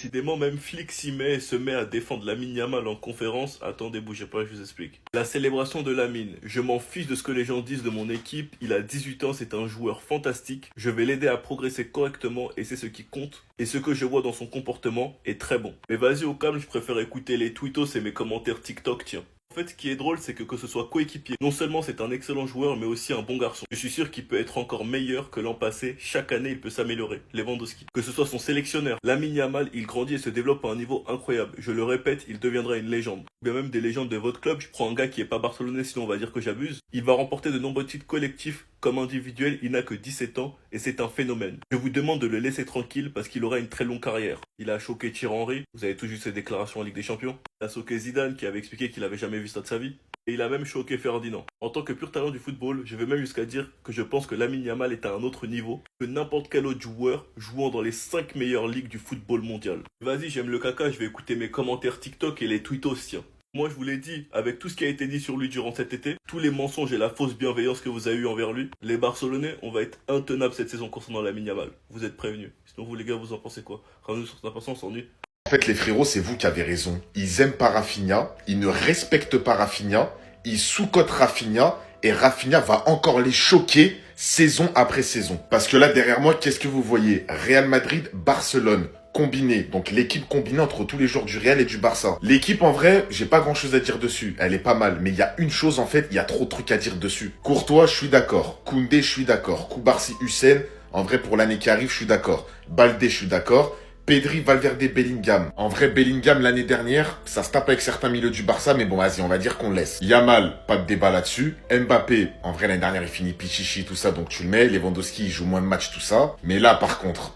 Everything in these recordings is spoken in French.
Décidément, même Flick s'y met et se met à défendre Lamine Yamal en conférence. Attendez, bougez pas, je vous explique. La célébration de Lamine. Je m'en fiche de ce que les gens disent de mon équipe. Il a 18 ans, c'est un joueur fantastique. Je vais l'aider à progresser correctement et c'est ce qui compte. Et ce que je vois dans son comportement est très bon. Mais vas-y au calme, je préfère écouter les tweetos et mes commentaires TikTok, tiens. En fait, ce qui est drôle, c'est que ce soit coéquipier, non seulement c'est un excellent joueur, mais aussi un bon garçon. Je suis sûr qu'il peut être encore meilleur que l'an passé. Chaque année, il peut s'améliorer. Lewandowski. Que ce soit son sélectionneur. Lamine Yamal, il grandit et se développe à un niveau incroyable. Je le répète, il deviendra une légende. Bien même des légendes de votre club. Je prends un gars qui est pas barcelonais, sinon on va dire que j'abuse. Il va remporter de nombreux titres collectifs. Comme individuel, il n'a que 17 ans et c'est un phénomène. Je vous demande de le laisser tranquille parce qu'il aura une très longue carrière. Il a choqué Thierry Henry, vous avez tous vu ses déclarations en Ligue des Champions. Il a choqué Zidane qui avait expliqué qu'il avait jamais vu ça de sa vie. Et il a même choqué Ferdinand. En tant que pur talent du football, je vais même jusqu'à dire que je pense que Lamine Yamal est à un autre niveau que n'importe quel autre joueur jouant dans les 5 meilleures ligues du football mondial. Vas-y, j'aime le caca, je vais écouter mes commentaires TikTok et les tweetos, tiens. Moi, je vous l'ai dit, avec tout ce qui a été dit sur lui durant cet été, tous les mensonges et la fausse bienveillance que vous avez eu envers lui, les Barcelonais, on va être intenables cette saison concernant Lamine Yamal. Vous êtes prévenus. Sinon, vous les gars, vous en pensez quoi? Ramenez sur Snap, on s'ennuie. En fait, les frérots, c'est vous qui avez raison. Ils aiment pas Rafinha, ils ne respectent pas Rafinha, ils sous-cotent Rafinha, et Rafinha va encore les choquer saison après saison. Parce que là, derrière moi, qu'est-ce que vous voyez? Real Madrid, Barcelone. Combiné, donc l'équipe combinée entre tous les joueurs du Real et du Barça. L'équipe, en vrai, j'ai pas grand chose à dire dessus. Elle est pas mal, mais il y a une chose, en fait, il y a trop de trucs à dire dessus. Courtois, je suis d'accord. Koundé, je suis d'accord. Koubarsi, Hussein, en vrai, pour l'année qui arrive, je suis d'accord. Baldé, je suis d'accord. Pedri, Valverde, Bellingham. En vrai, Bellingham, l'année dernière, ça se tape avec certains milieux du Barça, mais bon, vas-y, on va dire qu'on laisse. Yamal, pas de débat là-dessus. Mbappé, en vrai, l'année dernière, il finit pichichi, tout ça, donc tu le mets. Lewandowski, il joue moins de matchs, tout ça. Mais là, par contre...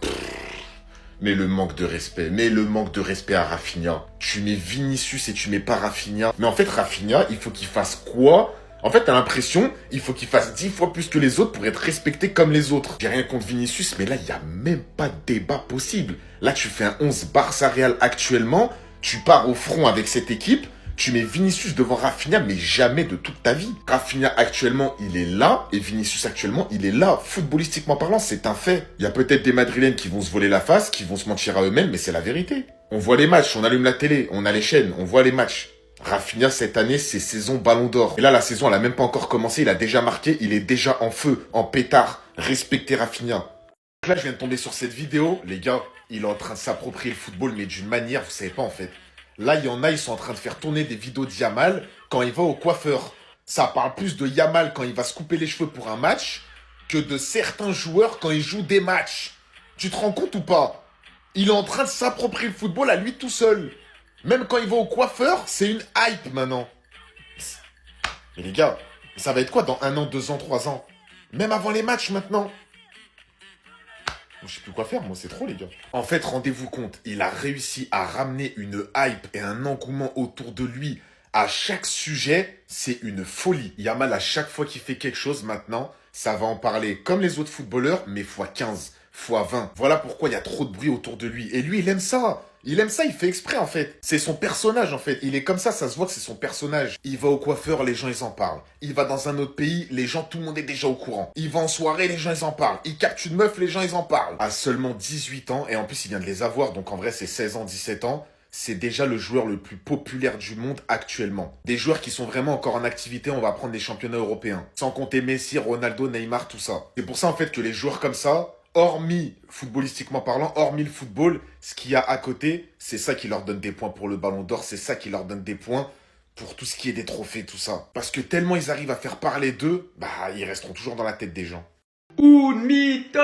Mais le manque de respect à Rafinha. Tu mets Vinicius et tu mets pas Rafinha. Mais en fait, Rafinha, il faut qu'il fasse quoi? En fait, t'as l'impression, il faut qu'il fasse 10 fois plus que les autres pour être respecté comme les autres. J'ai rien contre Vinicius, mais là, il y a même pas de débat possible. Là, tu fais un 11 Barça Real actuellement, tu pars au front avec cette équipe, tu mets Vinicius devant Rafinha, mais jamais de toute ta vie. Rafinha actuellement, il est là, et Vinicius actuellement, il est là. Footballistiquement parlant, c'est un fait. Il y a peut-être des Madrilènes qui vont se voler la face, qui vont se mentir à eux-mêmes, mais c'est la vérité. On voit les matchs, on allume la télé, on a les chaînes, on voit les matchs. Rafinha, cette année, c'est saison Ballon d'Or. Et là, la saison, elle a même pas encore commencé, il a déjà marqué, il est déjà en feu, en pétard. Respectez Rafinha. Là, je viens de tomber sur cette vidéo. Les gars, il est en train de s'approprier le football, mais d'une manière, vous savez pas, en fait. Là, il y en a, ils sont en train de faire tourner des vidéos de Yamal quand il va au coiffeur. Ça parle plus de Yamal quand il va se couper les cheveux pour un match que de certains joueurs quand ils jouent des matchs. Tu te rends compte ou pas? Il est en train de s'approprier le football à lui tout seul. Même quand il va au coiffeur, c'est une hype maintenant. Mais les gars, ça va être quoi dans 1 an, 2 ans, 3 ans? Même avant les matchs maintenant. Je sais plus quoi faire, moi, c'est trop, les gars. En fait, rendez-vous compte, il a réussi à ramener une hype et un engouement autour de lui à chaque sujet. C'est une folie. Yamal, à chaque fois qu'il fait quelque chose maintenant, ça va en parler comme les autres footballeurs, mais x15, x20. Voilà pourquoi il y a trop de bruit autour de lui. Et lui, il aime ça. Il aime ça, il fait exprès en fait. C'est son personnage en fait. Il est comme ça se voit que c'est son personnage. Il va au coiffeur, les gens ils en parlent. Il va dans un autre pays, les gens, tout le monde est déjà au courant. Il va en soirée, les gens ils en parlent. Il capte une meuf, les gens ils en parlent. À seulement 18 ans, et en plus il vient de les avoir, donc en vrai c'est 16 ans, 17 ans. C'est déjà le joueur le plus populaire du monde actuellement. Des joueurs qui sont vraiment encore en activité, on va prendre des championnats européens. Sans compter Messi, Ronaldo, Neymar, tout ça. C'est pour ça en fait que les joueurs comme ça, hormis, footballistiquement parlant, hormis le football, ce qu'il y a à côté, c'est ça qui leur donne des points pour le Ballon d'Or, c'est ça qui leur donne des points pour tout ce qui est des trophées, tout ça. Parce que tellement ils arrivent à faire parler d'eux, bah ils resteront toujours dans la tête des gens. Un mito,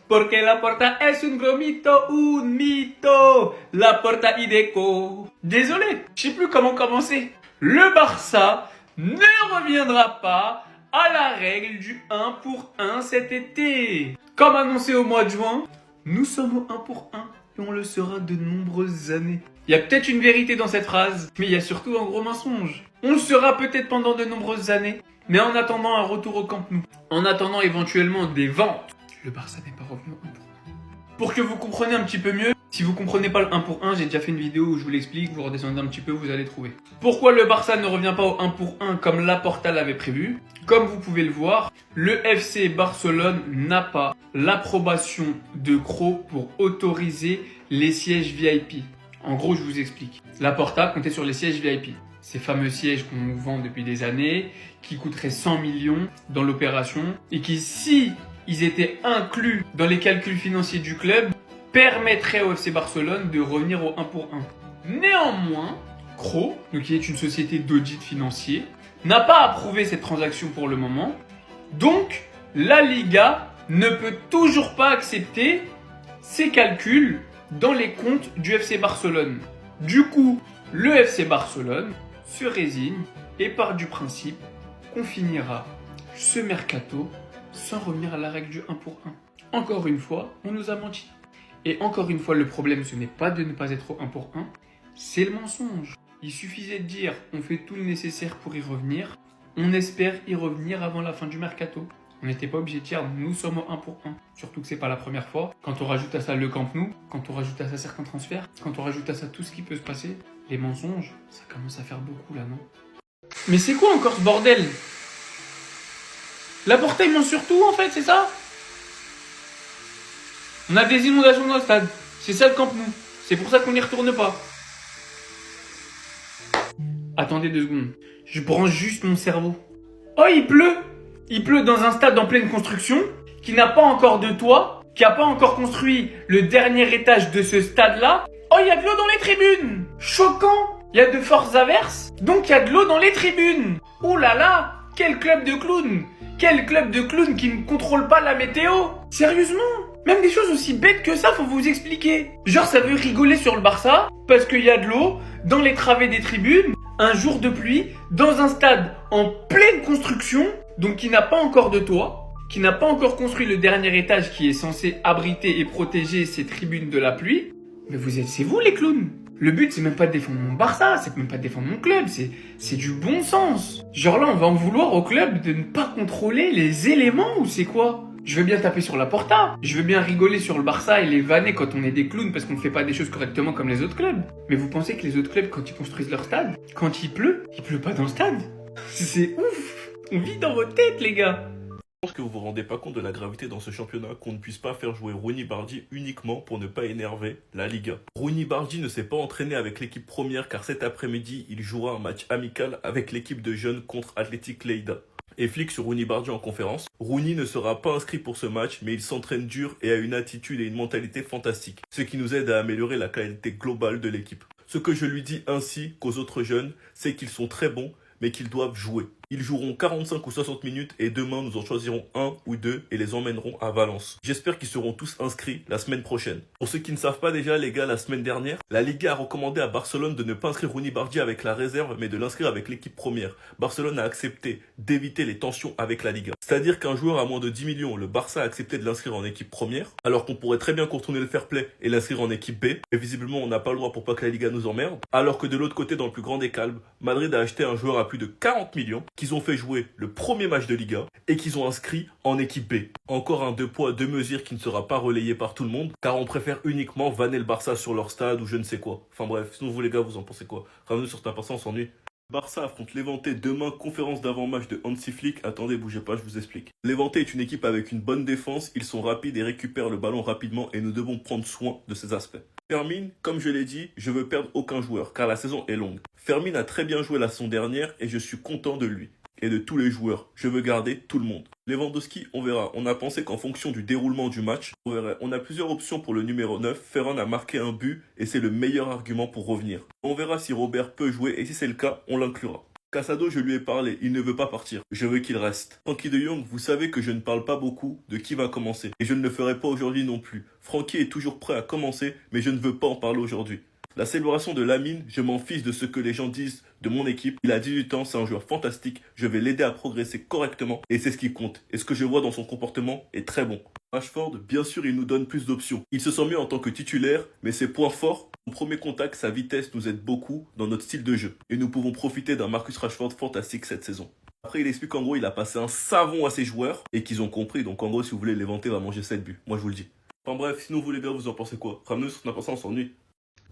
porque la porta es un gros mito, un mito, la porta Ideco. Désolé, je sais plus comment commencer. Le Barça ne reviendra pas à la règle du 1 pour 1 cet été. Comme annoncé au mois de juin, nous sommes au 1 pour 1 et on le sera de nombreuses années. Il y a peut-être une vérité dans cette phrase, mais il y a surtout un gros mensonge. On le sera peut-être pendant de nombreuses années, mais en attendant un retour au Camp Nou, en attendant éventuellement des ventes, le Barça n'est pas revenu au 1 pour 1. Pour que vous compreniez un petit peu mieux, Si vous comprenez pas le 1 pour 1, j'ai déjà fait une vidéo où je vous l'explique, vous redescendez un petit peu, vous allez trouver. Pourquoi le Barça ne revient pas au 1 pour 1 comme Laporta l'avait prévu? Comme vous pouvez le voir, le FC Barcelone n'a pas l'approbation de Kroos pour autoriser les sièges VIP. En gros, je vous explique. Laporta comptait sur les sièges VIP. Ces fameux sièges qu'on nous vend depuis des années, qui coûteraient 100 millions dans l'opération, et qui, si ils étaient inclus dans les calculs financiers du club, permettrait au FC Barcelone de revenir au 1 pour 1. Néanmoins, Kroos, qui est une société d'audit financier, n'a pas approuvé cette transaction pour le moment. Donc, la Liga ne peut toujours pas accepter ces calculs dans les comptes du FC Barcelone. Du coup, le FC Barcelone se résigne et part du principe qu'on finira ce mercato sans revenir à la règle du 1 pour 1. Encore une fois, on nous a menti. Et encore une fois, le problème, ce n'est pas de ne pas être au 1 pour 1, c'est le mensonge. Il suffisait de dire, on fait tout le nécessaire pour y revenir, on espère y revenir avant la fin du mercato. On n'était pas obligé de dire, nous sommes au 1 pour 1. Surtout que c'est pas la première fois. Quand on rajoute à ça le Camp Nou, quand on rajoute à ça certains transferts, quand on rajoute à ça tout ce qui peut se passer, les mensonges, ça commence à faire beaucoup là, non? Mais c'est quoi encore ce bordel? Laporta, il ment sur tout en fait, c'est ça? On a des inondations dans le stade. C'est ça le Camp Nou. C'est pour ça qu'on n'y retourne pas. Attendez 2 secondes. Je branche juste mon cerveau. Oh, il pleut! Il pleut dans un stade en pleine construction, qui n'a pas encore de toit, qui n'a pas encore construit le dernier étage de ce stade-là. Oh, il y a de l'eau dans les tribunes! Choquant! Il y a de fortes averses, donc il y a de l'eau dans les tribunes. Oh là là! Quel club de clowns! Quel club de clowns qui ne contrôle pas la météo! Sérieusement? Même des choses aussi bêtes que ça, faut vous expliquer. Genre, ça veut rigoler sur le Barça, parce qu'il y a de l'eau dans les travées des tribunes, un jour de pluie, dans un stade en pleine construction, donc qui n'a pas encore de toit, qui n'a pas encore construit le dernier étage qui est censé abriter et protéger ces tribunes de la pluie. Mais c'est vous les clowns. Le but, c'est même pas de défendre mon Barça, c'est même pas de défendre mon club, c'est du bon sens. Genre là, on va en vouloir au club de ne pas contrôler les éléments ou c'est quoi? Je veux bien taper sur Laporta, je veux bien rigoler sur le Barça et les vanner quand on est des clowns parce qu'on ne fait pas des choses correctement comme les autres clubs. Mais vous pensez que les autres clubs, quand ils construisent leur stade, quand il pleut pas dans le stade? C'est ouf. On vit dans votre tête, les gars. Je pense que vous vous rendez pas compte de la gravité dans ce championnat qu'on ne puisse pas faire jouer Rooney Bardi uniquement pour ne pas énerver la Liga. Rooney Bardi ne s'est pas entraîné avec l'équipe première car cet après-midi, il jouera un match amical avec l'équipe de jeunes contre Athletic Lleida. Et flic sur Rooney Bardi en conférence. Rooney ne sera pas inscrit pour ce match, mais il s'entraîne dur et a une attitude et une mentalité fantastique, ce qui nous aide à améliorer la qualité globale de l'équipe. Ce que je lui dis ainsi qu'aux autres jeunes, c'est qu'ils sont très bons, mais qu'ils doivent jouer. Ils joueront 45 ou 60 minutes et demain nous en choisirons un ou deux et les emmènerons à Valence. J'espère qu'ils seront tous inscrits la semaine prochaine. Pour ceux qui ne savent pas déjà les gars, la semaine dernière, la Liga a recommandé à Barcelone de ne pas inscrire Rooney Bardi avec la réserve mais de l'inscrire avec l'équipe première. Barcelone a accepté d'éviter les tensions avec la Liga. C'est-à-dire qu'un joueur à moins de 10 millions, le Barça a accepté de l'inscrire en équipe première, alors qu'on pourrait très bien contourner le fair play et l'inscrire en équipe B. Et visiblement on n'a pas le droit pour pas que la Liga nous emmerde. Alors que de l'autre côté, dans le plus grand des calmes, Madrid a acheté un joueur à plus de 40 millions qu'ils ont fait jouer le premier match de Liga et qu'ils ont inscrit en équipe B. Encore un 2 poids 2 mesures qui ne sera pas relayé par tout le monde car on préfère uniquement vanner le Barça sur leur stade ou je ne sais quoi. Enfin bref, sinon vous les gars, vous en pensez quoi? Ramenez sur ta personne, on s'ennuie. Barça affronte Levante demain, conférence d'avant-match de Hansi Flick. Attendez, bougez pas, je vous explique. Levante est une équipe avec une bonne défense, ils sont rapides et récupèrent le ballon rapidement et nous devons prendre soin de ces aspects. Fermin, comme je l'ai dit, je veux perdre aucun joueur car la saison est longue. Fermin a très bien joué la saison dernière et je suis content de lui. Et de tous les joueurs. Je veux garder tout le monde. Lewandowski, on verra. On a pensé qu'en fonction du déroulement du match, on verra. On a plusieurs options pour le numéro 9. Ferran a marqué un but et c'est le meilleur argument pour revenir. On verra si Robert peut jouer et si c'est le cas, on l'inclura. Casado, je lui ai parlé, il ne veut pas partir. Je veux qu'il reste. Frankie de Jong, vous savez que je ne parle pas beaucoup de qui va commencer. Et je ne le ferai pas aujourd'hui non plus. Frankie est toujours prêt à commencer, mais je ne veux pas en parler aujourd'hui. La célébration de Lamine, je m'en fiche de ce que les gens disent de mon équipe. Il a 18 ans, c'est un joueur fantastique. Je vais l'aider à progresser correctement et c'est ce qui compte. Et ce que je vois dans son comportement est très bon. Rashford, bien sûr, il nous donne plus d'options. Il se sent mieux en tant que titulaire, mais ses points forts, son premier contact, sa vitesse nous aide beaucoup dans notre style de jeu. Et nous pouvons profiter d'un Marcus Rashford fantastique cette saison. Après, il explique qu'en gros, il a passé un savon à ses joueurs et qu'ils ont compris. Donc en gros, si vous voulez, Levante va manger 7 buts. Moi, je vous le dis. Enfin bref, sinon vous les gars, vous en pensez quoi? Ramenez ce qu'on a pensé, on s'ennuie.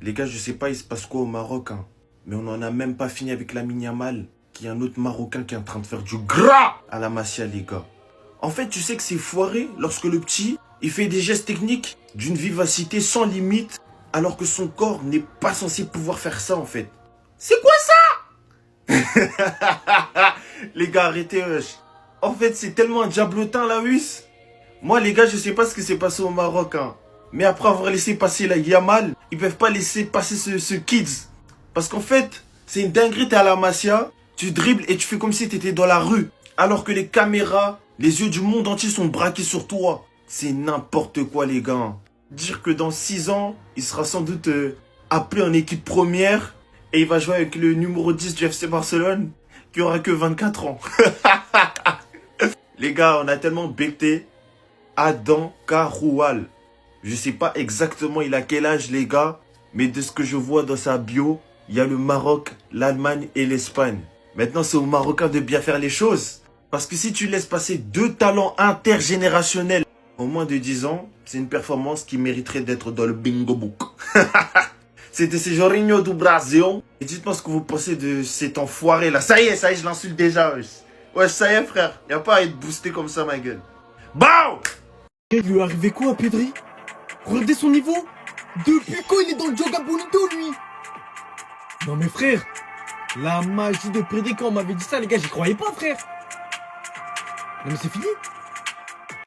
Les gars, je sais pas, il se passe quoi au Maroc, hein. Mais on n'en a même pas fini avec Lamine Yamal, qui est un autre Marocain qui est en train de faire du gras à la Masia, les gars. En fait, tu sais que c'est foiré lorsque le petit, il fait des gestes techniques d'une vivacité sans limite, alors que son corps n'est pas censé pouvoir faire ça, en fait. C'est quoi ça? Les gars, arrêtez, wesh. En fait, c'est tellement un diablotin, la Russe. Moi, les gars, je sais pas ce qui s'est passé au Maroc, hein. Mais après avoir laissé passer la Yamal, ils peuvent pas laisser passer ce Kids. Parce qu'en fait, c'est une dinguerie, t'es à la Masia, tu dribbles et tu fais comme si t'étais dans la rue. Alors que les caméras, les yeux du monde entier sont braqués sur toi. C'est n'importe quoi, les gars. Dire que dans 6 ans, il sera sans doute appelé en équipe première et il va jouer avec le numéro 10 du FC Barcelone qui aura que 24 ans. Les gars, on a tellement becté Adam Caroual. Je sais pas exactement il a quel âge, les gars, mais de ce que je vois dans sa bio, il y a le Maroc, l'Allemagne et l'Espagne. Maintenant, c'est aux Marocains de bien faire les choses. Parce que si tu laisses passer 2 talents intergénérationnels en moins de 10 ans, c'est une performance qui mériterait d'être dans le bingo book. C'était ce Jorginho do Brasil. Et dites-moi ce que vous pensez de cet enfoiré là. Ça y est, je l'insulte déjà. Ouais, ça y est, frère. Y a pas à être boosté comme ça, ma gueule. BAM! Il lui est arrivé quoi à Pedri? Regardez son niveau. Depuis quand il est dans le Joga Bonito, lui? Non mais frère, la magie de Pedri, quand on m'avait dit ça, les gars, j'y croyais pas, frère. Non mais c'est fini.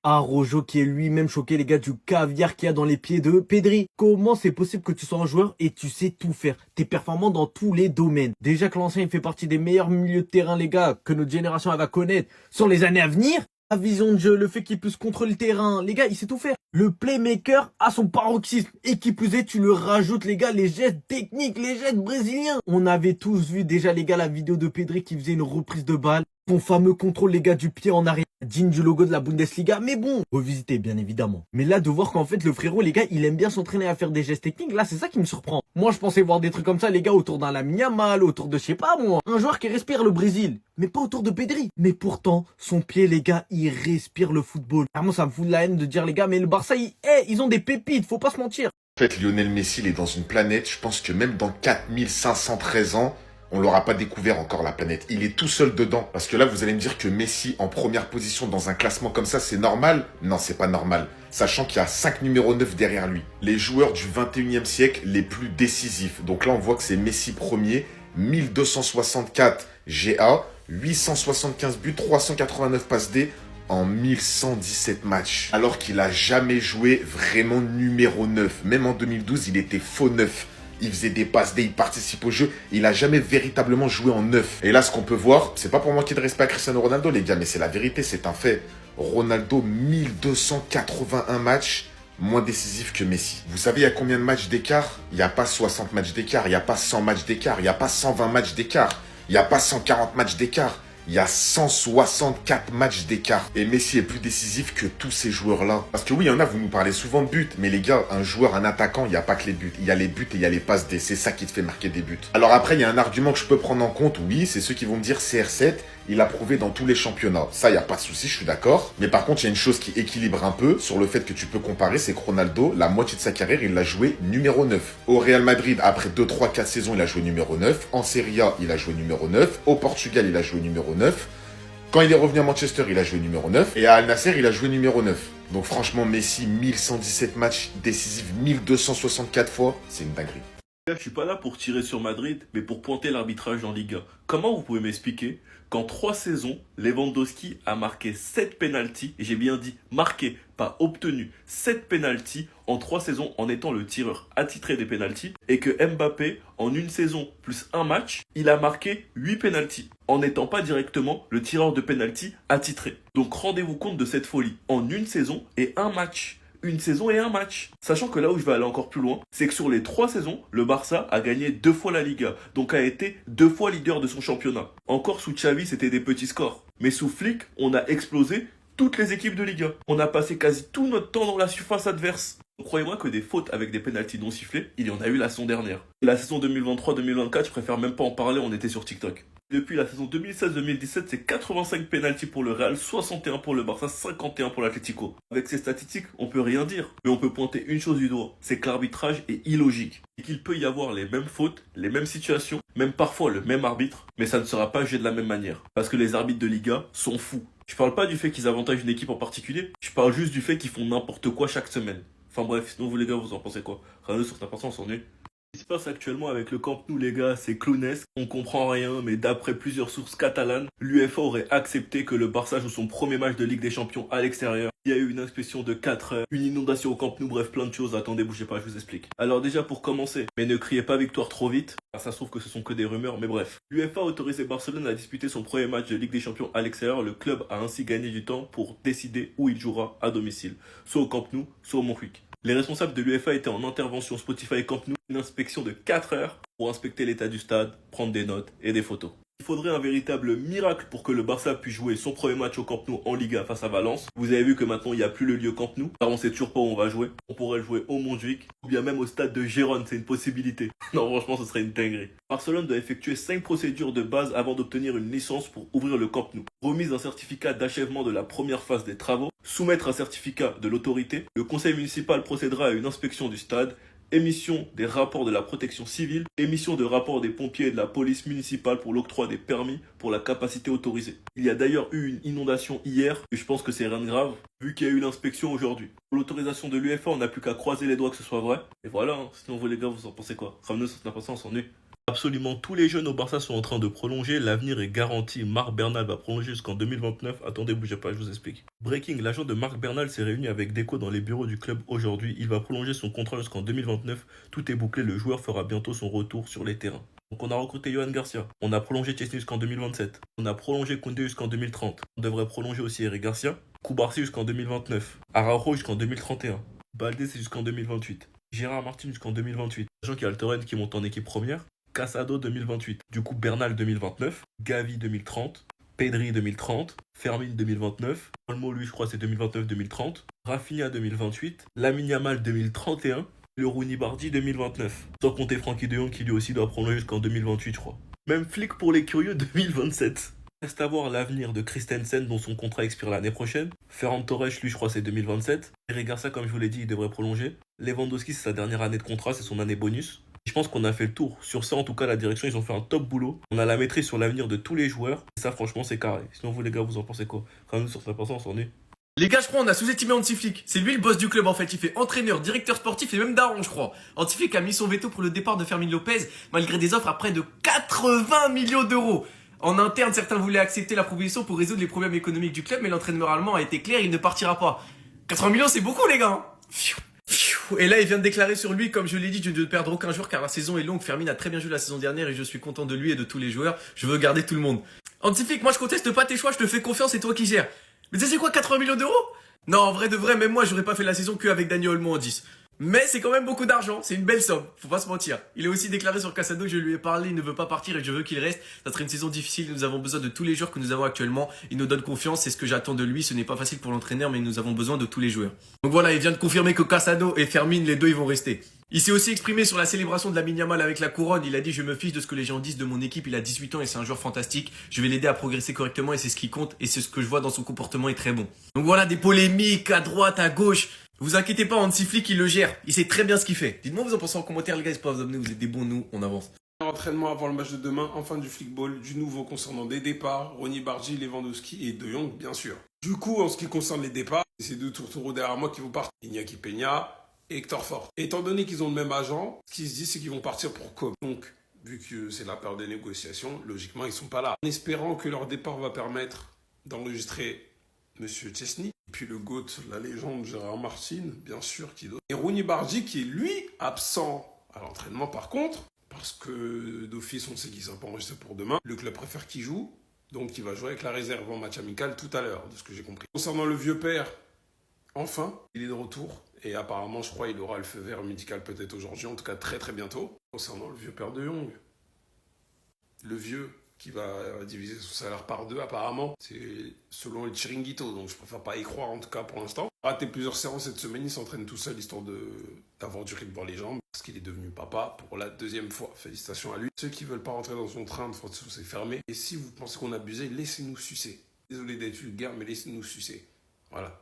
Araujo qui est lui-même choqué, les gars, du caviar qu'il y a dans les pieds de Pedri. Comment c'est possible que tu sois un joueur et tu sais tout faire? T'es performant dans tous les domaines. Déjà que l'ancien, il fait partie des meilleurs milieux de terrain, les gars, que notre génération elle va connaître sur les années à venir. La vision de jeu, le fait qu'il puisse contrôler le terrain, les gars, il sait tout faire. Le playmaker a son paroxysme. Et qui plus est, tu le rajoutes, les gars, les gestes techniques, les gestes brésiliens. On avait tous vu déjà, les gars, la vidéo de Pedri qui faisait une reprise de balle. Son fameux contrôle, les gars, du pied en arrière, digne du logo de la Bundesliga. Mais bon, revisité, bien évidemment. Mais là, de voir qu'en fait, le frérot, les gars, il aime bien s'entraîner à faire des gestes techniques, là, c'est ça qui me surprend. Moi, je pensais voir des trucs comme ça, les gars, autour d'un Lamine Yamal, autour de, je sais pas, moi, un joueur qui respire le Brésil. Mais pas autour de Pedri. Mais pourtant, son pied, les gars, il respire le football. Vraiment, ça me fout de la haine de dire, les gars, mais le Barça, ils ont des pépites, faut pas se mentir. En fait, Lionel Messi, il est dans une planète, je pense que même dans 4513 ans, on l'aura pas découvert encore, la planète. Il est tout seul dedans. Parce que là, vous allez me dire que Messi, en première position dans un classement comme ça, c'est normal? Non, c'est pas normal. Sachant qu'il y a 5 numéros 9 derrière lui. Les joueurs du 21e siècle les plus décisifs. Donc là, on voit que c'est Messi premier, 1264 GA, 875 buts, 389 passes D en 1117 matchs. Alors qu'il a jamais joué vraiment numéro 9. Même en 2012, il était faux 9. Il faisait des passes D, il participe au jeu. Il a jamais véritablement joué en 9. Et là, ce qu'on peut voir, c'est pas pour manquer de respect à Cristiano Ronaldo, les gars, mais c'est la vérité, c'est un fait. Ronaldo, 1281 matchs, moins décisif que Messi. Vous savez, il y a combien de matchs d'écart? Il n'y a pas 60 matchs d'écart, il n'y a pas 100 matchs d'écart, il n'y a pas 120 matchs d'écart, il n'y a pas 140 matchs d'écart. Il y a 164 matchs d'écart. Et Messi est plus décisif que tous ces joueurs-là. Parce que oui, il y en a, vous nous parlez souvent de buts. Mais les gars, un joueur, un attaquant, il n'y a pas que les buts. Il y a les buts et il y a les passes D. C'est ça qui te fait marquer des buts. Alors après, il y a un argument que je peux prendre en compte. Oui, c'est ceux qui vont me dire CR7, il a prouvé dans tous les championnats. Ça, il n'y a pas de souci, je suis d'accord. Mais par contre, il y a une chose qui équilibre un peu sur le fait que tu peux comparer, c'est que Ronaldo, la moitié de sa carrière, il l'a joué numéro 9. Au Real Madrid, après 2, 3, 4 saisons, il a joué numéro 9. En Serie A, il a joué numéro 9. Au Portugal, il a joué numéro 9. Quand il est revenu à Manchester, il a joué numéro 9. Et à Al Nasser, il a joué numéro 9. Donc franchement, Messi, 1117 matchs décisifs, 1264 fois, c'est une dinguerie. Je suis pas là pour tirer sur Madrid, mais pour pointer l'arbitrage en Liga. Comment vous pouvez m'expliquer qu'en 3 saisons, Lewandowski a marqué 7 pénaltys, et j'ai bien dit marqué, pas obtenu, 7 pénaltys en 3 saisons en étant le tireur attitré des pénaltys, et que Mbappé, en une saison plus un match, il a marqué 8 pénaltys, en n'étant pas directement le tireur de pénaltys attitré. Donc rendez-vous compte de cette folie, en une saison et un match. Une saison et un match. Sachant que là où je vais aller encore plus loin, c'est que sur les 3 saisons, le Barça a gagné 2 fois la Liga, donc a été 2 fois leader de son championnat. Encore sous Xavi, c'était des petits scores. Mais sous Flick, on a explosé toutes les équipes de Liga. On a passé quasi tout notre temps dans la surface adverse. Croyez-moi que des fautes avec des pénaltys non sifflés, il y en a eu la saison dernière. Et la saison 2023-2024, je préfère même pas en parler, on était sur TikTok. Depuis la saison 2016-2017, c'est 85 pénaltys pour le Real, 61 pour le Barça, 51 pour l'Atlético. Avec ces statistiques, on peut rien dire, mais on peut pointer une chose du doigt, c'est que l'arbitrage est illogique. Et qu'il peut y avoir les mêmes fautes, les mêmes situations, même parfois le même arbitre, mais ça ne sera pas jugé de la même manière. Parce que les arbitres de Liga sont fous. Je parle pas du fait qu'ils avantagent une équipe en particulier, je parle juste du fait qu'ils font n'importe quoi chaque semaine. Enfin bref, sinon vous les gars, vous en pensez quoi? Rien sur ta façon, on s'ennuie. Ce qui se passe actuellement avec le Camp Nou, les gars, c'est clownesque. On comprend rien, mais d'après plusieurs sources catalanes, l'UEFA aurait accepté que le Barça joue son premier match de Ligue des Champions à l'extérieur. Il y a eu une inspection de 4 heures, une inondation au Camp Nou, bref, plein de choses. Attendez, bougez pas, je vous explique. Alors déjà, pour commencer, mais ne criez pas victoire trop vite, car ça se trouve que ce sont que des rumeurs, mais bref. L'UEFA a autorisé Barcelone à disputer son premier match de Ligue des Champions à l'extérieur. Le club a ainsi gagné du temps pour décider où il jouera à domicile, soit au Camp Nou, soit au Montjuic. Les responsables de l'UEFA étaient en intervention Spotify Camp Nou, une inspection de 4 heures pour inspecter l'état du stade, prendre des notes et des photos. Il faudrait un véritable miracle pour que le Barça puisse jouer son premier match au Camp Nou en Liga face à Valence. Vous avez vu que maintenant il n'y a plus le lieu Camp Nou, car on sait toujours pas où on va jouer. On pourrait le jouer au Montjuic, ou bien même au stade de Gérone, c'est une possibilité. Non, franchement, ce serait une dinguerie. Barcelone doit effectuer 5 procédures de base avant d'obtenir une licence pour ouvrir le Camp Nou. Remise d'un certificat d'achèvement de la première phase des travaux, soumettre un certificat de l'autorité, le conseil municipal procédera à une inspection du stade, émission des rapports de la protection civile, émission de rapports des pompiers et de la police municipale pour l'octroi des permis pour la capacité autorisée. Il y a d'ailleurs eu une inondation hier, et je pense que c'est rien de grave, vu qu'il y a eu l'inspection aujourd'hui. Pour l'autorisation de l'UEFA, on n'a plus qu'à croiser les doigts que ce soit vrai. Et voilà, hein. Sinon vous les gars, vous en pensez quoi? Ramenez sur cette on s'ennuie. Absolument tous les jeunes au Barça sont en train de prolonger, l'avenir est garanti. Marc Bernal va prolonger jusqu'en 2029. Attendez, bougez pas, je vous explique. Breaking, l'agent de Marc Bernal s'est réuni avec Deco dans les bureaux du club aujourd'hui. Il va prolonger son contrat jusqu'en 2029. Tout est bouclé, le joueur fera bientôt son retour sur les terrains. Donc on a recruté Johan Garcia, on a prolongé Chesney jusqu'en 2027, on a prolongé Koundé jusqu'en 2030. On devrait prolonger aussi Eric Garcia, Koubarsi jusqu'en 2029, Araujo jusqu'en 2031, Baldé jusqu'en 2028, Gérard Martin jusqu'en 2028. Sachant qu'il y a Altoren qui monte en équipe première. Casado 2028, du coup Bernal 2029, Gavi 2030, Pedri 2030, Fermin 2029, Olmo lui je crois c'est 2029-2030, Rafinha 2028, Lamine Yamal 2031, le Rooney Bardi 2029. Sans compter Frankie de Jong qui lui aussi doit prolonger jusqu'en 2028 je crois. Même flic pour les curieux 2027. Reste à voir l'avenir de Christensen dont son contrat expire l'année prochaine. Ferran Torres lui je crois c'est 2027. Eric Garcia comme je vous l'ai dit il devrait prolonger. Lewandowski c'est sa dernière année de contrat, c'est son année bonus. Je pense qu'on a fait le tour. Sur ça, en tout cas, la direction, ils ont fait un top boulot. On a la maîtrise sur l'avenir de tous les joueurs. Et ça, franchement, c'est carré. Sinon, vous, les gars, vous en pensez quoi? Ramenez sur cette personne, on s'en est. Les gars, je crois on a sous-estimé Antiflick. C'est lui le boss du club en fait. Il fait entraîneur, directeur sportif et même daron, je crois. Antiflick a mis son veto pour le départ de Fermin Lopez, malgré des offres à près de 80 millions d'euros. En interne, certains voulaient accepter la proposition pour résoudre les problèmes économiques du club, mais l'entraîneur allemand a été clair, il ne partira pas. 80 millions, c'est beaucoup, les gars. Et là, il vient de déclarer sur lui, comme je l'ai dit, je ne perdre aucun joueur car la saison est longue. Fermin a très bien joué la saison dernière et je suis content de lui et de tous les joueurs. Je veux garder tout le monde. Antiflick, moi je conteste pas tes choix, je te fais confiance, c'est toi qui gères. Mais tu sais c'est quoi 80 millions d'euros? Non, en vrai de vrai, même moi j'aurais pas fait la saison qu'avec Daniel Olmo en 10. Mais c'est quand même beaucoup d'argent, c'est une belle somme, faut pas se mentir. Il a aussi déclaré sur Casado que je lui ai parlé, il ne veut pas partir et je veux qu'il reste. Ça serait une saison difficile, nous avons besoin de tous les joueurs que nous avons actuellement. Il nous donne confiance, c'est ce que j'attends de lui, ce n'est pas facile pour l'entraîneur mais nous avons besoin de tous les joueurs. Donc voilà, il vient de confirmer que Casado et Fermin, les deux, ils vont rester. Il s'est aussi exprimé sur la célébration de Lamine Yamal avec la couronne. Il a dit « Je me fiche de ce que les gens disent de mon équipe. Il a 18 ans et c'est un joueur fantastique. Je vais l'aider à progresser correctement et c'est ce qui compte. Et c'est ce que je vois dans son comportement est très bon. » Donc voilà, des polémiques à droite, à gauche. Vous inquiétez pas, Antiflick, il le gère. Il sait très bien ce qu'il fait. Dites-moi vous en pensez en commentaire, les gars. N'hésitez pas à vous abonner. Vous êtes des bons, nous, on avance. Entraînement avant le match de demain, enfin du flickball, du nouveau concernant des départs, Ronny Bardi, Lewandowski et De Jong, bien sûr. Du coup, en ce qui concerne les départs, c'est deux tourtereaux derrière moi qui vont partir. Iñaki Peña et Hector Fort. Étant donné qu'ils ont le même agent, ce qui se dit, c'est qu'ils vont partir pour Com. Donc, vu que c'est la période des négociations, logiquement, ils sont pas là. En espérant que leur départ va permettre d'enregistrer Monsieur Chesney, et puis le GOAT, la légende Gérard Martin, bien sûr, qui d'autre. Et Ronny Bardi, qui est lui absent à l'entraînement par contre, parce que d'office, on sait qu'il ne sera pas enregistré pour demain. Le club préfère qu'il joue, donc il va jouer avec la réserve en match amical tout à l'heure, de ce que j'ai compris. Concernant le vieux père, enfin, il est de retour. Et apparemment, je crois, il aura le feu vert médical peut-être aujourd'hui, en tout cas très très bientôt. Concernant le vieux père de Jong, le vieux qui va diviser son salaire par 2 apparemment, c'est selon le Chiringuito, donc je préfère pas y croire en tout cas pour l'instant. Raté plusieurs séances cette semaine, il s'entraîne tout seul histoire d'avoir du rythme dans les jambes. parce qu'il est devenu papa pour la 2e fois. Félicitations à lui. Ceux qui veulent pas rentrer dans son train, de toute façon, c'est fermé. Et si vous pensez qu'on a abusé, laissez-nous sucer. Désolé d'être vulgaire, mais laissez-nous sucer. Voilà.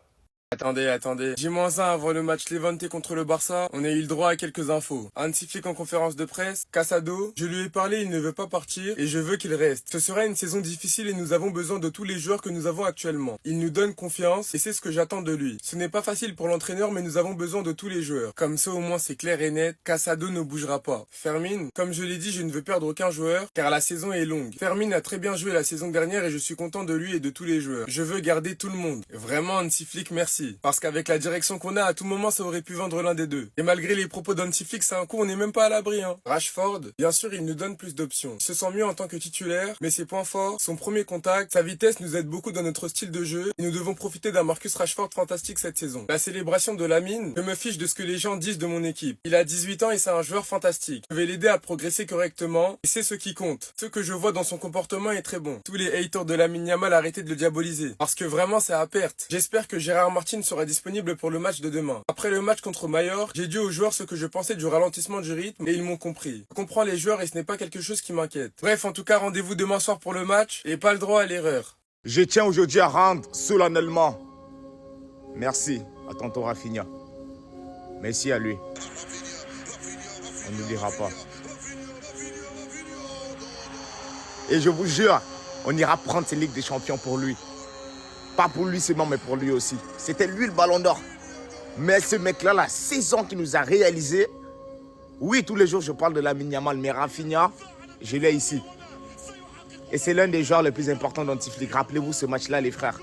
Attendez. J-1 avant le match Levante contre le Barça, on a eu le droit à quelques infos. Hansi Flick en conférence de presse, Casado, je lui ai parlé, il ne veut pas partir et je veux qu'il reste. Ce sera une saison difficile et nous avons besoin de tous les joueurs que nous avons actuellement. Il nous donne confiance et c'est ce que j'attends de lui. Ce n'est pas facile pour l'entraîneur mais nous avons besoin de tous les joueurs. Comme ça au moins c'est clair et net, Casado ne bougera pas. Fermin, comme je l'ai dit, je ne veux perdre aucun joueur car la saison est longue. Fermin a très bien joué la saison dernière et je suis content de lui et de tous les joueurs. Je veux garder tout le monde. Vraiment Hansi Flick, merci. Parce qu'avec la direction qu'on a, à tout moment, ça aurait pu vendre l'un des deux. Et malgré les propos d'Hansi Flick, c'est un coup, on n'est même pas à l'abri. Rashford, bien sûr, il nous donne plus d'options. Il se sent mieux en tant que titulaire, mais ses points forts, son premier contact, sa vitesse nous aide beaucoup dans notre style de jeu et nous devons profiter d'un Marcus Rashford fantastique cette saison. La célébration de Lamine, je me fiche de ce que les gens disent de mon équipe. Il a 18 ans et c'est un joueur fantastique. Je vais l'aider à progresser correctement et c'est ce qui compte. Ce que je vois dans son comportement est très bon. Tous les haters de Lamine Yamal, arrêtez de le diaboliser. Parce que vraiment, c'est à perte. J'espère que Gérard Martin sera disponible pour le match de demain. Après le match contre Mallorca, j'ai dit aux joueurs ce que je pensais du ralentissement du rythme et ils m'ont compris. Je comprends les joueurs et ce n'est pas quelque chose qui m'inquiète. Bref, en tout cas, rendez-vous demain soir pour le match et pas le droit à l'erreur. Je tiens aujourd'hui à rendre solennellement merci à tonton Rafinha. Merci à lui. On n'oubliera pas. Et je vous jure, on ira prendre cette Ligue des Champions pour lui. Pas pour lui seulement, mais pour lui aussi. C'était lui le ballon d'or. Mais ce mec-là, la saison qu'il nous a réalisée, oui, tous les jours, je parle de Lamine Yamal, mais Rafinha, je l'ai ici. Et c'est l'un des joueurs les plus importants d'Hansi Flick. Rappelez-vous ce match-là, les frères.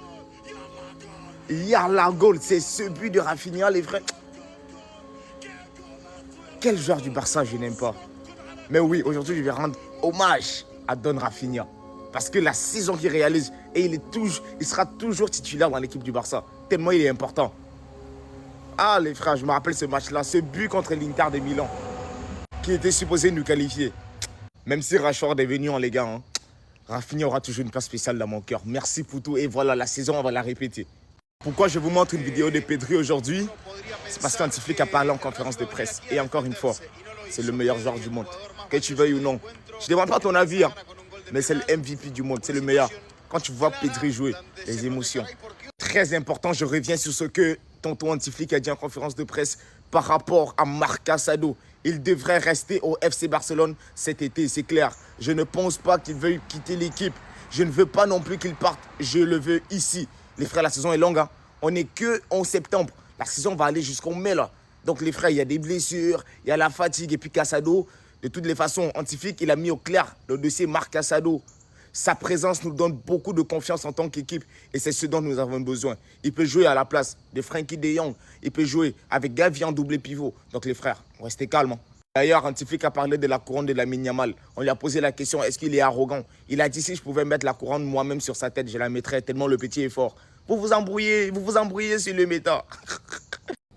Hier, la goal, c'est ce but de Rafinha, les frères. Quel joueur du Barça je n'aime pas. Mais oui, aujourd'hui, je vais rendre hommage à Don Rafinha. Parce que la saison qu'il réalise, et il sera toujours titulaire dans l'équipe du Barça. Tellement il est important. Ah les frères, je me rappelle ce match-là, ce but contre l'Inter de Milan, qui était supposé nous qualifier. Même si Rashford est venu en les gars, Rafinha aura toujours une place spéciale dans mon cœur. Merci pour tout et voilà, la saison, on va la répéter. Pourquoi je vous montre une vidéo de Pedri aujourd'hui? C'est parce qu'Hansi Flick a parlé en conférence de presse. Et encore une fois, c'est le meilleur joueur du monde. Que tu veuilles ou non. Je ne demande pas ton avis, mais c'est le MVP du monde, c'est le meilleur. Quand tu vois Pedri jouer, les émotions. Très important, je reviens sur ce que tonton Hansi Flick a dit en conférence de presse par rapport à Marc Casado. Il devrait rester au FC Barcelone cet été, c'est clair. Je ne pense pas qu'il veuille quitter l'équipe. Je ne veux pas non plus qu'il parte, je le veux ici. Les frères, la saison est longue, On n'est que en septembre. La saison va aller jusqu'en mai, là. Donc les frères, il y a des blessures, il y a la fatigue et puis Casado. De toutes les façons, Hansi Flick, il a mis au clair le dossier Marc Casado. Sa présence nous donne beaucoup de confiance en tant qu'équipe et c'est ce dont nous avons besoin. Il peut jouer à la place de Frenkie de Jong. Il peut jouer avec Gavi en double pivot. Donc les frères, restez calmes. D'ailleurs, Hansi Flick a parlé de la couronne de Lamine Yamal. On lui a posé la question, est-ce qu'il est arrogant? Il a dit, si je pouvais mettre la couronne moi-même sur sa tête, je la mettrais tellement le petit est fort. Vous vous embrouillez sur le méta.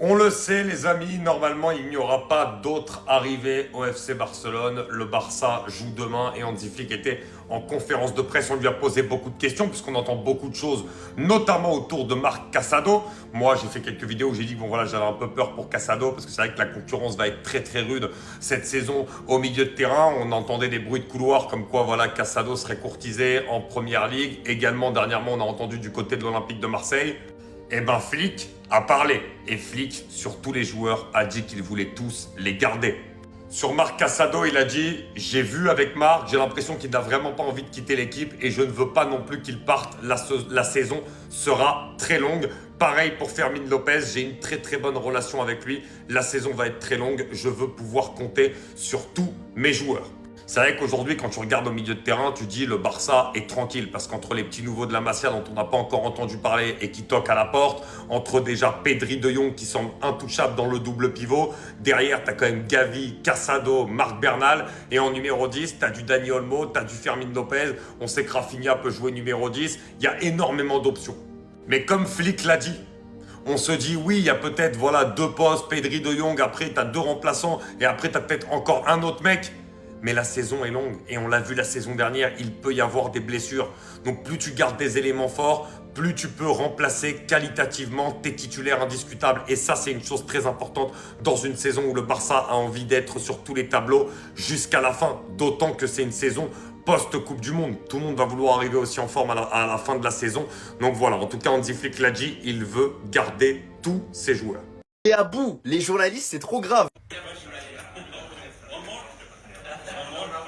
On le sait les amis, normalement il n'y aura pas d'autres arrivées au FC Barcelone. Le Barça joue demain et Hansi Flick était en conférence de presse. On lui a posé beaucoup de questions puisqu'on entend beaucoup de choses, notamment autour de Marc Casado. Moi j'ai fait quelques vidéos où j'ai dit que bon voilà, j'avais un peu peur pour Casado parce que c'est vrai que la concurrence va être très très rude cette saison au milieu de terrain. On entendait des bruits de couloir comme quoi voilà, Casado serait courtisé en Première Ligue. Également dernièrement on a entendu du côté de l'Olympique de Marseille. Eh ben Flick a parlé et Flick sur tous les joueurs a dit qu'il voulait tous les garder. Sur Marc Casado, il a dit « J'ai vu avec Marc, j'ai l'impression qu'il n'a vraiment pas envie de quitter l'équipe et je ne veux pas non plus qu'il parte. La saison sera très longue. Pareil pour Fermin Lopez, j'ai une très très bonne relation avec lui. La saison va être très longue, je veux pouvoir compter sur tous mes joueurs. » C'est vrai qu'aujourd'hui, quand tu regardes au milieu de terrain, tu dis le Barça est tranquille parce qu'entre les petits nouveaux de la Masia dont on n'a pas encore entendu parler et qui toquent à la porte, entre déjà Pedri de Jong qui semble intouchable dans le double pivot, derrière tu as quand même Gavi, Casado, Marc Bernal et en numéro 10, tu as du Dani Olmo, tu as du Fermin Lopez, on sait que Rafinha peut jouer numéro 10, il y a énormément d'options. Mais comme Flick l'a dit, on se dit oui, il y a peut-être voilà, deux postes, Pedri de Jong, après tu as deux remplaçants et après tu as peut-être encore un autre mec. Mais la saison est longue et on l'a vu la saison dernière, il peut y avoir des blessures. Donc plus tu gardes des éléments forts, plus tu peux remplacer qualitativement tes titulaires indiscutables. Et ça, c'est une chose très importante dans une saison où le Barça a envie d'être sur tous les tableaux jusqu'à la fin. D'autant que c'est une saison post-Coupe du Monde. Tout le monde va vouloir arriver aussi en forme à la fin de la saison. Donc voilà, en tout cas, Hansi Flick l'a dit, il veut garder tous ses joueurs. Et à bout, les journalistes, c'est trop grave.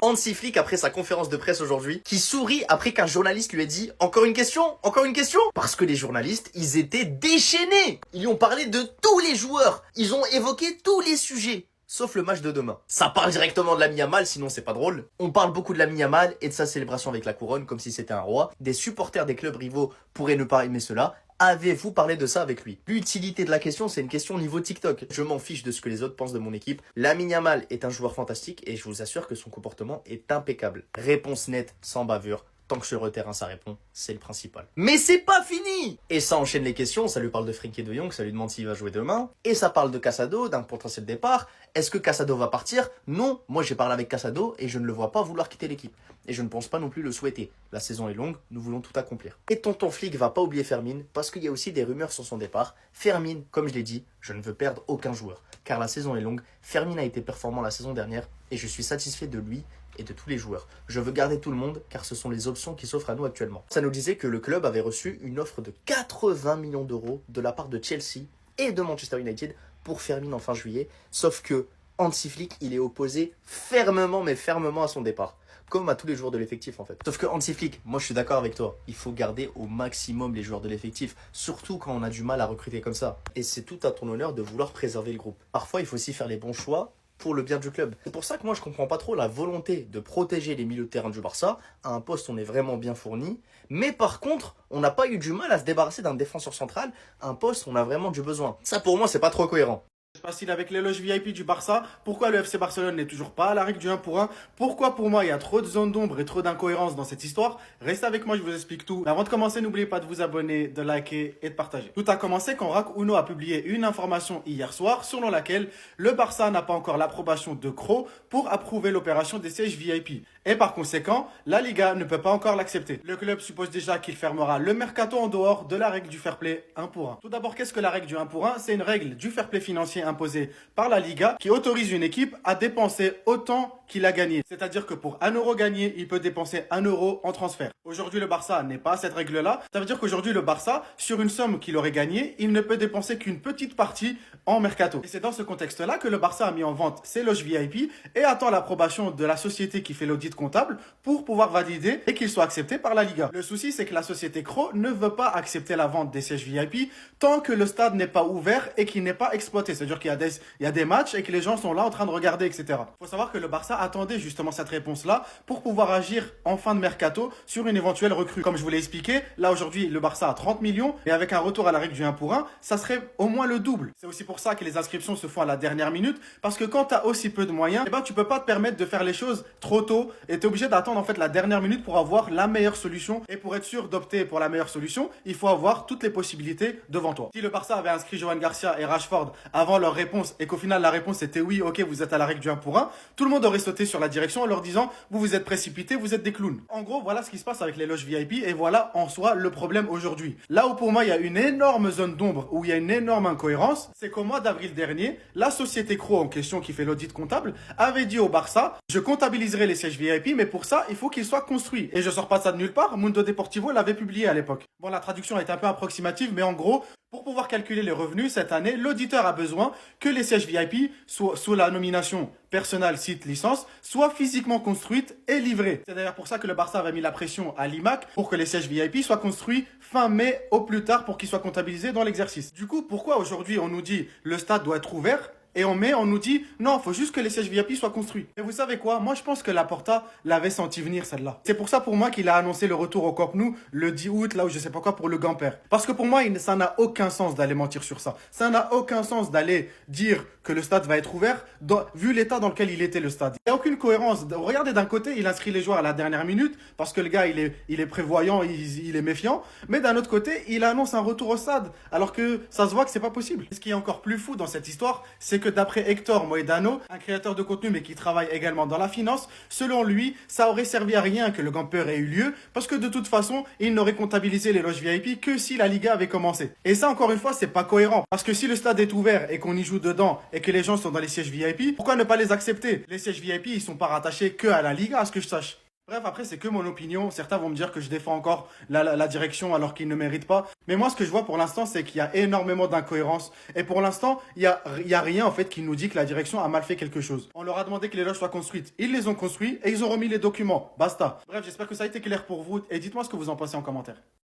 Hansi Flick, après sa conférence de presse aujourd'hui, qui sourit après qu'un journaliste lui ait dit « Encore une question ? Encore une question ?» Parce que les journalistes, ils étaient déchaînés. Ils lui ont parlé de tous les joueurs. Ils ont évoqué tous les sujets. Sauf le match de demain. Ça parle directement de Lamine Yamal, sinon c'est pas drôle. On parle beaucoup de Lamine Yamal et de sa célébration avec la couronne, comme si c'était un roi. Des supporters des clubs rivaux pourraient ne pas aimer cela. Avez-vous parlé de ça avec lui? L'utilité de la question, c'est une question niveau TikTok. Je m'en fiche de ce que les autres pensent de mon équipe. Lamine Yamal est un joueur fantastique et je vous assure que son comportement est impeccable. Réponse nette, sans bavure. Tant que sur le terrain ça répond, c'est le principal. Mais c'est pas fini! Et ça enchaîne les questions, ça lui parle de Frenkie de Jong, ça lui demande s'il va jouer demain. Et ça parle de Casado, d'un potentiel départ. Est-ce que Casado va partir? Non, moi j'ai parlé avec Casado et je ne le vois pas vouloir quitter l'équipe. Et je ne pense pas non plus le souhaiter. La saison est longue, nous voulons tout accomplir. Et tonton Flick va pas oublier Fermin, parce qu'il y a aussi des rumeurs sur son départ. Fermin, comme je l'ai dit, je ne veux perdre aucun joueur. Car la saison est longue, Fermin a été performant la saison dernière et je suis satisfait de lui et de tous les joueurs. Je veux garder tout le monde car ce sont les options qui s'offrent à nous actuellement. Ça nous disait que le club avait reçu une offre de 80 millions d'euros de la part de Chelsea et de Manchester United pour Fermin en fin juillet. Sauf que Hansi Flick, il est opposé fermement, mais fermement à son départ. Comme à tous les joueurs de l'effectif en fait. Sauf que Hansi Flick, moi je suis d'accord avec toi, il faut garder au maximum les joueurs de l'effectif, surtout quand on a du mal à recruter comme ça. Et c'est tout à ton honneur de vouloir préserver le groupe. Parfois il faut aussi faire les bons choix pour le bien du club. C'est pour ça que moi je comprends pas trop la volonté de protéger les milieux de terrain du Barça. À un poste on est vraiment bien fourni, mais par contre on n'a pas eu du mal à se débarrasser d'un défenseur central, un poste où on a vraiment du besoin. Ça pour moi c'est pas trop cohérent. Facile avec l'éloge VIP du Barça. Pourquoi le FC Barcelone n'est toujours pas à la règle du 1 pour 1? Pourquoi pour moi il y a trop de zones d'ombre et trop d'incohérences dans cette histoire? Restez avec moi, je vous explique tout. Mais avant de commencer, n'oubliez pas de vous abonner, de liker et de partager. Tout a commencé quand Rack Uno a publié une information hier soir selon laquelle le Barça n'a pas encore l'approbation de Kroos pour approuver l'opération des sièges VIP. Et par conséquent, la Liga ne peut pas encore l'accepter. Le club suppose déjà qu'il fermera le mercato en dehors de la règle du fair play 1 pour 1. Tout d'abord, qu'est-ce que la règle du 1 pour 1? C'est une règle du fair play financier imposée par la Liga qui autorise une équipe à dépenser autant qu'il a gagné. C'est-à-dire que pour 1 euro gagné, il peut dépenser 1 euro en transfert. Aujourd'hui, le Barça n'est pas à cette règle-là. Ça veut dire qu'aujourd'hui, le Barça, sur une somme qu'il aurait gagnée, il ne peut dépenser qu'une petite partie en mercato. Et c'est dans ce contexte-là que le Barça a mis en vente ses loges VIP et attend l'approbation de la société qui fait l'audit comptable pour pouvoir valider et qu'il soit accepté par la Liga. Le souci, c'est que la société Kroos ne veut pas accepter la vente des sièges VIP tant que le stade n'est pas ouvert et qu'il n'est pas exploité. C'est-à-dire qu'il y a des matchs et que les gens sont là en train de regarder, etc. Il faut savoir que le Barça attendait justement cette réponse-là pour pouvoir agir en fin de mercato sur une éventuelle recrue. Comme je vous l'ai expliqué, là aujourd'hui, le Barça a 30 millions et avec un retour à la règle du 1 pour 1, ça serait au moins le double. C'est aussi pour ça que les inscriptions se font à la dernière minute parce que quand tu as aussi peu de moyens, tu peux pas te permettre de faire les choses trop tôt et tu es obligé d'attendre en fait la dernière minute pour avoir la meilleure solution. Et pour être sûr d'opter pour la meilleure solution, il faut avoir toutes les possibilités devant toi. Si le Barça avait inscrit Johan Garcia et Rashford avant leur réponse et qu'au final la réponse était oui, ok, vous êtes à la règle du 1 pour 1, tout le monde aurait sauté sur la direction en leur disant vous vous êtes précipités, vous êtes des clowns. En gros, voilà ce qui se passe avec les loges VIP et voilà en soi le problème aujourd'hui. Là où pour moi il y a une énorme zone d'ombre, où il y a une énorme incohérence, c'est qu'au mois d'avril dernier, la société Kroos en question qui fait l'audit comptable avait dit au Barça je comptabiliserai les sièges VIP mais pour ça il faut qu'ils soient construits. Et je sors pas ça de nulle part, Mundo Deportivo l'avait publié à l'époque. Bon, la traduction est un peu approximative mais en gros, pour pouvoir calculer les revenus cette année, l'auditeur a besoin que les sièges VIP soient sous la nomination personnel, site, licence, soient physiquement construites et livrées. C'est d'ailleurs pour ça que le Barça avait mis la pression à l'IMAC pour que les sièges VIP soient construits fin mai au plus tard pour qu'ils soient comptabilisés dans l'exercice. Du coup, pourquoi aujourd'hui on nous dit le stade doit être ouvert et en mai, on nous dit non, faut juste que les sièges VIP soient construits. Et vous savez quoi? Moi, je pense que Laporta l'avait senti venir celle-là. C'est pour ça, pour moi, qu'il a annoncé le retour au Camp Nou le 10 août, là où je sais pas quoi, pour le Gamper. Parce que pour moi, ça n'a aucun sens d'aller mentir sur ça. Ça n'a aucun sens d'aller dire que le stade va être ouvert, vu l'état dans lequel il était le stade. Il n'y a aucune cohérence. Regardez, d'un côté, il inscrit les joueurs à la dernière minute, parce que le gars, il est prévoyant, il est méfiant. Mais d'un autre côté, il annonce un retour au stade, alors que ça se voit que c'est pas possible. Ce qui est encore plus fou dans cette histoire, c'est que d'après Hector Moedano, un créateur de contenu mais qui travaille également dans la finance, selon lui, ça aurait servi à rien que le Gamper ait eu lieu, parce que de toute façon, il n'aurait comptabilisé les loges VIP que si la Liga avait commencé. Et ça, encore une fois, c'est pas cohérent, parce que si le stade est ouvert et qu'on y joue dedans et que les gens sont dans les sièges VIP, pourquoi ne pas les accepter? Les sièges VIP, ils sont pas rattachés que à la Liga, à ce que je sache. Bref, après, c'est que mon opinion. Certains vont me dire que je défends encore la direction alors qu'ils ne méritent pas. Mais moi, ce que je vois pour l'instant, c'est qu'il y a énormément d'incohérences. Et pour l'instant, il y a rien, en fait, qui nous dit que la direction a mal fait quelque chose. On leur a demandé que les loges soient construites. Ils les ont construites et ils ont remis les documents. Basta. Bref, j'espère que ça a été clair pour vous. Et dites-moi ce que vous en pensez en commentaire.